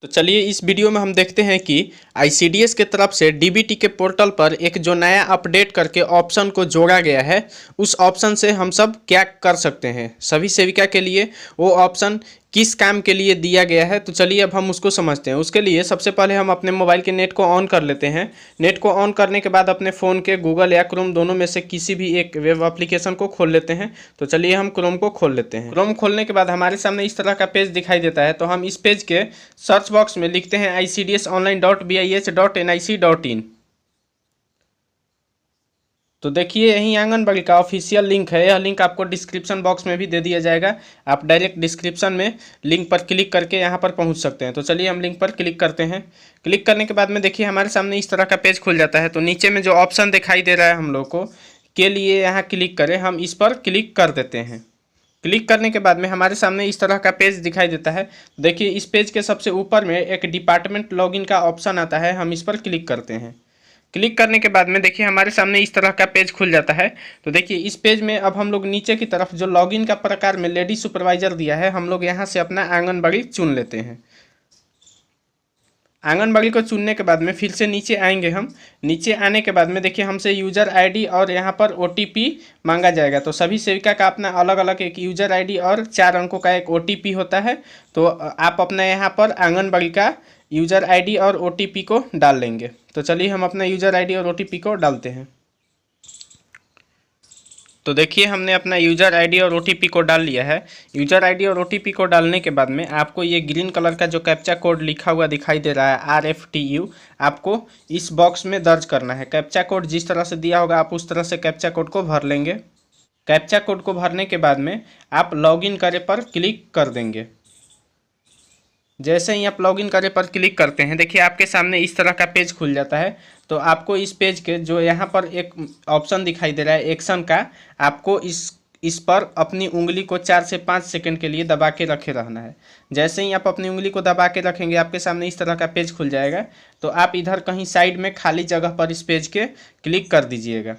तो चलिए इस वीडियो में हम देखते हैं कि आईसीडीएस के तरफ से डीबीटी के पोर्टल पर एक जो नया अपडेट करके ऑप्शन को जोड़ा गया है, उस ऑप्शन से हम सब क्या कर सकते हैं। सभी सेविका के लिए वो ऑप्शन किस काम के लिए दिया गया है, तो चलिए अब हम उसको समझते हैं। उसके लिए सबसे पहले हम अपने मोबाइल के नेट को ऑन कर लेते हैं। नेट को ऑन करने के बाद अपने फ़ोन के गूगल या क्रोम दोनों में से किसी भी एक वेब एप्लीकेशन को खोल लेते हैं। तो चलिए हम क्रोम को खोल लेते हैं। क्रोम खोलने के बाद हमारे सामने इस तरह का पेज दिखाई देता है। तो हम इस पेज के सर्च बॉक्स में लिखते हैं icdsonline.bih.nic.in। तो देखिए यही आंगनबाड़ी का ऑफिशियल लिंक है। यह लिंक आपको डिस्क्रिप्शन बॉक्स में भी दे दिया जाएगा। आप डायरेक्ट डिस्क्रिप्शन में लिंक पर क्लिक करके यहाँ पर पहुँच सकते हैं। तो चलिए हम लिंक पर क्लिक करते हैं। क्लिक करने के बाद में देखिए हमारे सामने इस तरह का पेज खुल जाता है। तो नीचे में जो ऑप्शन दिखाई दे रहा है हम लोग को के लिए यहाँ क्लिक करें, हम इस पर क्लिक कर देते हैं। क्लिक करने के बाद में हमारे सामने इस तरह का पेज दिखाई देता है। देखिए इस पेज के सबसे ऊपर में एक डिपार्टमेंट लॉगिन का ऑप्शन आता है, हम इस पर क्लिक करते हैं। क्लिक करने के बाद में देखिए हमारे सामने इस तरह का पेज खुल जाता है। तो देखिए इस पेज में अब हम लोग नीचे की तरफ जो लॉगिन का प्रकार में लेडी सुपरवाइजर दिया है, हम लोग यहाँ से अपना आंगनबाड़ी चुन लेते हैं। आंगनबाड़ी को चुनने के बाद में फिर से नीचे आएंगे हम। नीचे आने के बाद में देखिए हमसे यूज़र आईडी और यहाँ पर ओटीपी मांगा जाएगा। तो सभी सेविका का अपना अलग अलग एक यूज़र आईडी और 4 अंकों का एक ओटीपी होता है। तो आप अपना यहाँ पर आंगनबाड़ी का यूज़र आईडी और ओटीपी को डाल लेंगे। तो चलिए हम अपना यूज़र आईडी और ओटीपी को डालते हैं। तो देखिए हमने अपना यूज़र आईडी और ओटीपी को डाल लिया है। यूज़र आईडी और ओटीपी को डालने के बाद में आपको ये ग्रीन कलर का जो कैप्चा कोड लिखा हुआ दिखाई दे रहा है RFTU, आपको इस बॉक्स में दर्ज करना है। कैप्चा कोड जिस तरह से दिया होगा आप उस तरह से कैप्चा कोड को भर लेंगे। कैप्चा कोड को भरने के बाद में आप लॉगिन करे पर क्लिक कर देंगे। जैसे ही आप लॉगिन करे पर क्लिक करते हैं, देखिए आपके सामने इस तरह का पेज खुल जाता है। तो आपको इस पेज के जो यहाँ पर एक ऑप्शन दिखाई दे रहा है एक्शन का, आपको इस पर अपनी उंगली को 4 से 5 सेकंड के लिए दबा के रखे रहना है। जैसे ही आप अपनी उंगली को दबा के रखेंगे आपके सामने इस तरह का पेज खुल जाएगा। तो आप इधर कहीं साइड में खाली जगह पर इस पेज के क्लिक कर दीजिएगा।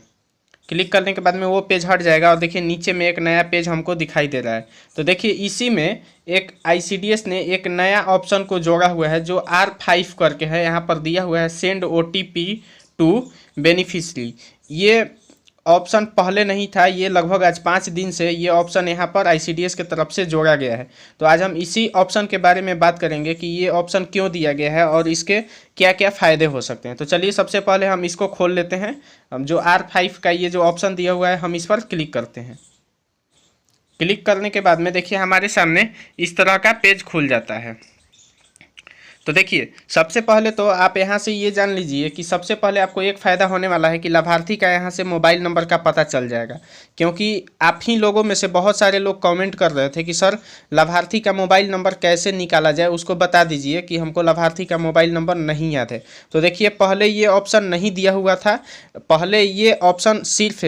क्लिक करने के बाद में वो पेज हट जाएगा और देखिए नीचे में एक नया पेज हमको दिखाई दे रहा है। तो देखिए इसी में एक आईसीडीएस ने एक नया ऑप्शन को जोड़ा हुआ है जो R5 करके है। यहाँ पर दिया हुआ है सेंड OTP टू बेनिफिशरी। ये ऑप्शन पहले नहीं था, ये लगभग आज 5 दिन से ये ऑप्शन यहाँ पर आईसीडीएस के तरफ से जोड़ा गया है। तो आज हम इसी ऑप्शन के बारे में बात करेंगे कि ये ऑप्शन क्यों दिया गया है और इसके क्या क्या फ़ायदे हो सकते हैं। तो चलिए सबसे पहले हम इसको खोल लेते हैं। हम जो R5 का ये जो ऑप्शन दिया हुआ है हम इस पर क्लिक करते हैं। क्लिक करने के बाद में देखिए हमारे सामने इस तरह का पेज खुल जाता है। तो देखिए सबसे पहले तो आप यहाँ से ये जान लीजिए कि सबसे पहले आपको एक फ़ायदा होने वाला है कि लाभार्थी का यहाँ से मोबाइल नंबर का पता चल जाएगा। क्योंकि आप ही लोगों में से बहुत सारे लोग कमेंट कर रहे थे कि सर लाभार्थी का मोबाइल नंबर कैसे निकाला जाए, उसको बता दीजिए कि हमको लाभार्थी का मोबाइल नंबर नहीं याद है। तो देखिए पहले ये ऑप्शन नहीं दिया हुआ था। पहले ये ऑप्शन सिर्फ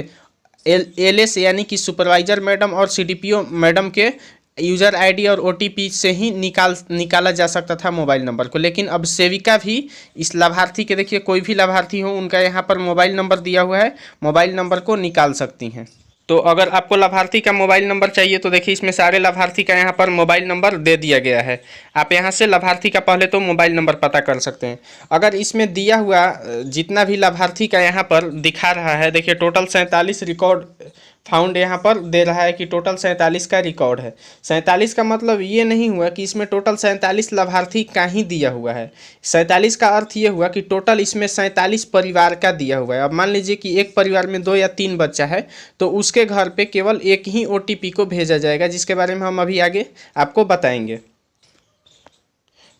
LS यानी कि सुपरवाइज़र मैडम और CDPO मैडम के यूज़र आईडी और OTP से ही निकाला जा सकता था मोबाइल नंबर को। लेकिन अब सेविका भी इस लाभार्थी के, देखिए कोई भी लाभार्थी हो उनका यहाँ पर मोबाइल नंबर दिया हुआ है, मोबाइल नंबर को निकाल सकती हैं। तो अगर आपको लाभार्थी का मोबाइल नंबर चाहिए तो देखिए इसमें सारे लाभार्थी का यहाँ पर मोबाइल नंबर दे दिया गया है। आप यहाँ से लाभार्थी का पहले तो मोबाइल नंबर पता कर सकते हैं। अगर इसमें दिया हुआ जितना भी लाभार्थी का यहाँ पर दिखा रहा है, देखिए टोटल 47 रिकॉर्ड फाउंड यहाँ पर दे रहा है कि टोटल 47 का रिकॉर्ड है। 47 का मतलब ये नहीं हुआ कि इसमें टोटल 47 लाभार्थी का ही दिया हुआ है। 47 का अर्थ ये हुआ कि टोटल इसमें 47 परिवार का दिया हुआ है। अब मान लीजिए कि एक परिवार में 2 या 3 बच्चा है तो उसके घर पे केवल एक ही OTP को भेजा जाएगा, जिसके बारे में हम अभी आगे आपको बताएंगे।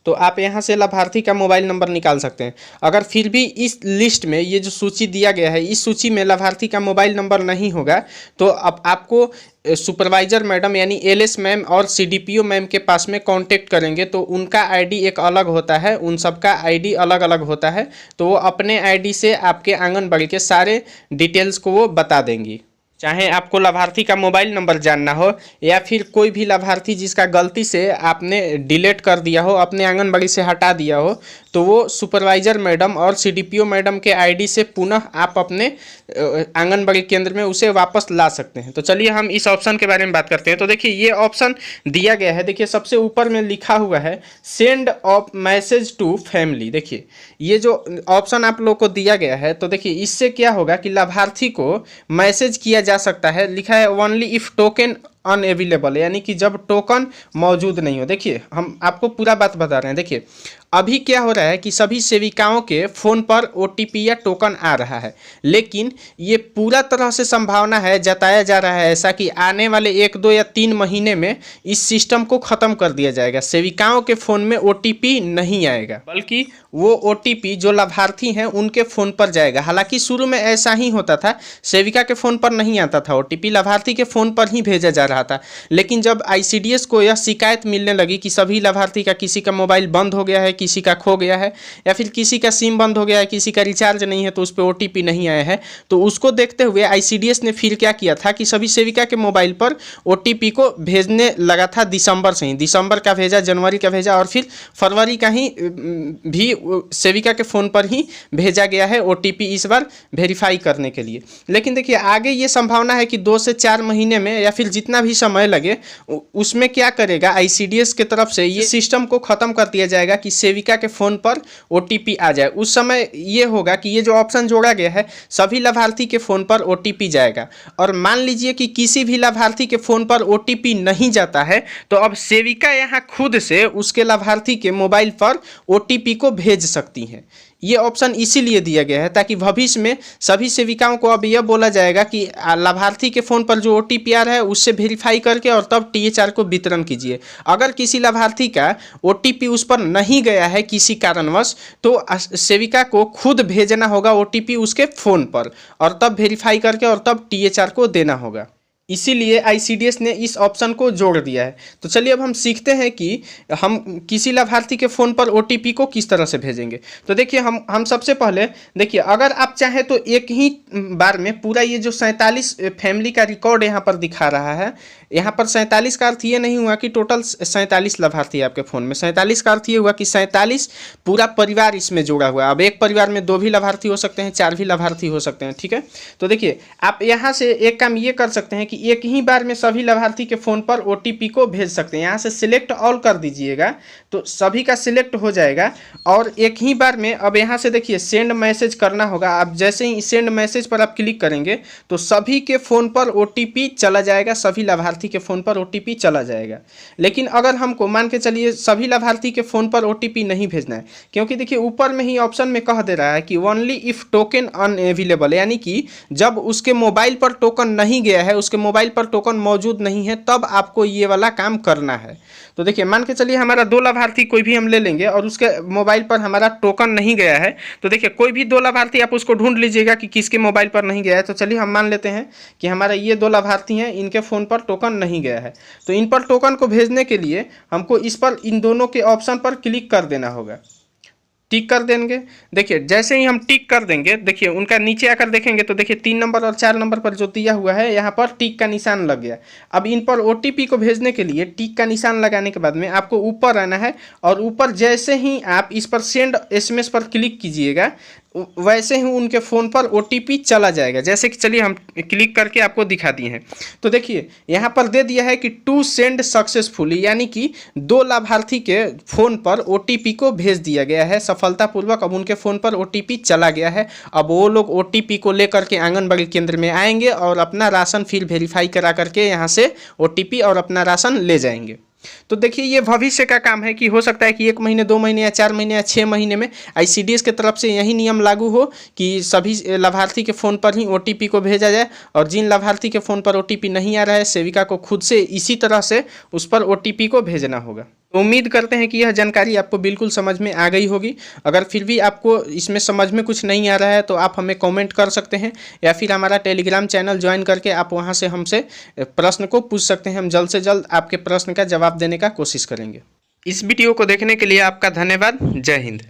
तो आप यहाँ से लाभार्थी का मोबाइल नंबर निकाल सकते हैं। अगर फिर भी इस लिस्ट में ये जो सूची दिया गया है इस सूची में लाभार्थी का मोबाइल नंबर नहीं होगा तो अब आपको सुपरवाइज़र मैडम यानी LS मैम और CDPO मैम के पास में कांटेक्ट करेंगे तो उनका आईडी एक अलग होता है, उन सबका आईडी अलग अलग होता है। तो वो अपने आईडी से आपके आंगनबाड़ी के सारे डिटेल्स को वो बता देंगी। चाहे आपको लाभार्थी का मोबाइल नंबर जानना हो या फिर कोई भी लाभार्थी जिसका गलती से आपने डिलीट कर दिया हो, अपने आंगनबाड़ी से हटा दिया हो, तो तो वो सुपरवाइजर मैडम और सीडीपीओ मैडम के आईडी से पुनः आप अपने आंगनबाड़ी केंद्र में उसे वापस ला सकते हैं। तो चलिए हम इस ऑप्शन के बारे में बात करते हैं। तो देखिए ये ऑप्शन दिया गया है, देखिए सबसे ऊपर में लिखा हुआ है send of message to family. देखिए ये जो ऑप्शन आप लोग को दिया गया है, तो देखिए इससे क्या होगा कि लाभार्थी को मैसेज किया जा सकता है, लिखा है ओनली इफ टोकन अनअवेलेबल, यानी कि जब टोकन मौजूद नहीं हो। देखिए हम आपको पूरा बात बता रहे हैं। देखिए अभी क्या हो रहा है कि सभी सेविकाओं के फ़ोन पर ओटीपी या टोकन आ रहा है, लेकिन ये पूरा तरह से संभावना है, जताया जा रहा है ऐसा कि आने वाले 1, 2 या 3 महीने में इस सिस्टम को ख़त्म कर दिया जाएगा। सेविकाओं के फ़ोन में ओटीपी नहीं आएगा, बल्कि वो ओटीपी जो लाभार्थी हैं उनके फ़ोन पर जाएगा। हालांकि शुरू में ऐसा ही होता था, सेविका के फ़ोन पर नहीं आता था ओटीपी, लाभार्थी के फ़ोन पर ही भेजा जा रहा था। लेकिन जब आईसीडीएस को यह शिकायत मिलने लगी कि सभी लाभार्थी का किसी का मोबाइल बंद हो गया है, किसी का खो गया है, या फिर किसी का सिम बंद हो गया है, किसी का रिचार्ज नहीं है तो उस पर ओटीपी नहीं आया है, तो उसको देखते हुए आईसीडीएस ने फिर क्या किया था कि सभी सेविका के मोबाइल पर ओटीपी को भेजने लगा था। दिसंबर से ही, दिसंबर का भेजा, जनवरी का भेजा और फिर फरवरी का ही भी सेविका के फ़ोन पर ही भेजा गया है ओटीपी, इस बार वेरीफाई करने के लिए। लेकिन देखिए आगे ये संभावना है कि 2 से 4 महीने में या फिर जितना भी समय लगे उसमें क्या करेगा आईसीडीएस की तरफ से ये सिस्टम को ख़त्म कर दिया जाएगा कि सेविका के फ़ोन पर ओटीपी आ जाए। उस समय ये होगा कि ये जो ऑप्शन जोड़ा गया है सभी लाभार्थी के फ़ोन पर ओटीपी जाएगा। और मान लीजिए कि किसी भी लाभार्थी के फ़ोन पर ओटीपी नहीं जाता है, तो अब सेविका यहाँ खुद से उसके लाभार्थी के मोबाइल पर ओटीपी को भेज सकती हैं। ये ऑप्शन इसीलिए दिया गया है ताकि भविष्य में सभी सेविकाओं को अब यह बोला जाएगा कि लाभार्थी के फ़ोन पर जो ओटीपी आ रहा है उससे वेरीफाई करके और तब टीएचआर को वितरण कीजिए। अगर किसी लाभार्थी का ओटीपी उस पर नहीं गया है किसी कारणवश, तो सेविका को खुद भेजना होगा ओटीपी उसके फ़ोन पर और तब वेरीफाई करके और तब टीएचआर को देना होगा। इसीलिए आईसीडीएस ने इस ऑप्शन को जोड़ दिया है। तो चलिए अब हम सीखते हैं कि हम किसी लाभार्थी के फ़ोन पर ओटीपी को किस तरह से भेजेंगे। तो देखिए हम सबसे पहले देखिए, अगर आप चाहें तो एक ही बार में पूरा ये जो 47 फैमिली का रिकॉर्ड यहाँ पर दिखा रहा है, यहाँ पर 47 का अर्थ ये नहीं हुआ कि टोटल 47 लाभार्थी है आपके फ़ोन में। 47 का अर्थ ये हुआ कि 47 पूरा परिवार इसमें जुड़ा हुआ है। अब एक परिवार में 2 भी लाभार्थी हो सकते हैं, 4 भी लाभार्थी हो सकते हैं, ठीक है। तो देखिए आप यहाँ से एक काम ये कर सकते हैं कि एक ही बार में सभी लाभार्थी के फ़ोन पर ओटीपी को भेज सकते हैं। यहाँ से सिलेक्ट ऑल कर दीजिएगा तो सभी का सिलेक्ट हो जाएगा और एक ही बार में अब यहाँ से देखिए सेंड मैसेज करना होगा। आप जैसे ही सेंड मैसेज पर आप क्लिक करेंगे तो सभी के फ़ोन पर ओटीपी चला जाएगा, सभी लाभार्थी के फ़ोन पर ओटीपी चला जाएगा। लेकिन अगर हमको मान के चलिए सभी लाभार्थी के फ़ोन पर ओटीपी नहीं भेजना है, क्योंकि देखिए ऊपर में ही ऑप्शन में कह दे रहा है कि ओनली इफ़ टोकन अनअवेलेबल, यानी कि जब उसके मोबाइल पर टोकन नहीं गया है, उसके मोबाइल पर टोकन मौजूद नहीं है, तब आपको ये वाला काम करना है। तो देखिए मान के चलिए हमारा 2 लाभार्थी कोई भी हम ले लेंगे और उसके मोबाइल पर हमारा टोकन नहीं गया है, तो देखिए कोई भी 2 लाभार्थी आप उसको ढूंढ लीजिएगा कि किसके मोबाइल पर नहीं गया है। तो चलिए हम मान लेते हैं कि हमारा ये 2 लाभार्थी हैं, इनके फ़ोन पर टोकन नहीं गया है। तो इन पर टोकन को भेजने के लिए हमको इस पर इन दोनों के ऑप्शन पर क्लिक कर देना होगा, टिक कर देंगे। देखिए जैसे ही हम टिक कर देंगे, देखिए उनका नीचे आकर देखेंगे तो देखिए 3 नंबर और 4 नंबर पर जो दिया हुआ है यहाँ पर टिक का निशान लग गया। अब इन पर ओटीपी को भेजने के लिए टिक का निशान लगाने के बाद में आपको ऊपर आना है और ऊपर जैसे ही आप इस पर सेंड एसएमएस पर क्लिक कीजिएगा वैसे ही उनके फ़ोन पर ओटीपी चला जाएगा। जैसे कि चलिए हम क्लिक करके आपको दिखा दिए हैं। तो देखिए यहाँ पर दे दिया है कि टू सेंड सक्सेसफुली, यानी कि 2 लाभार्थी के फ़ोन पर ओटीपी को भेज दिया गया है सफलतापूर्वक। अब उनके फ़ोन पर ओटीपी चला गया है। अब वो लोग ओटीपी को लेकर के आंगनबाड़ी केंद्र में आएंगे और अपना राशन फिर वेरीफाई करा करके यहाँ से ओटीपी और अपना राशन ले जाएंगे। तो देखिए ये भविष्य का काम है कि हो सकता है कि 1 महीने, 2 महीने या 4 महीने या 6 महीने में आईसीडीएस की तरफ से यही नियम लागू हो कि सभी लाभार्थी के फ़ोन पर ही ओटीपी को भेजा जाए और जिन लाभार्थी के फ़ोन पर ओटीपी नहीं आ रहा है सेविका को खुद से इसी तरह से उस पर ओटीपी को भेजना होगा। तो उम्मीद करते हैं कि यह जानकारी आपको बिल्कुल समझ में आ गई होगी। अगर फिर भी आपको इसमें समझ में कुछ नहीं आ रहा है तो आप हमें कमेंट कर सकते हैं या फिर हमारा टेलीग्राम चैनल ज्वाइन करके आप वहां से हमसे प्रश्न को पूछ सकते हैं। हम जल्द से जल्द आपके प्रश्न का जवाब देने का कोशिश करेंगे। इस वीडियो को देखने के लिए आपका धन्यवाद। जय हिंद।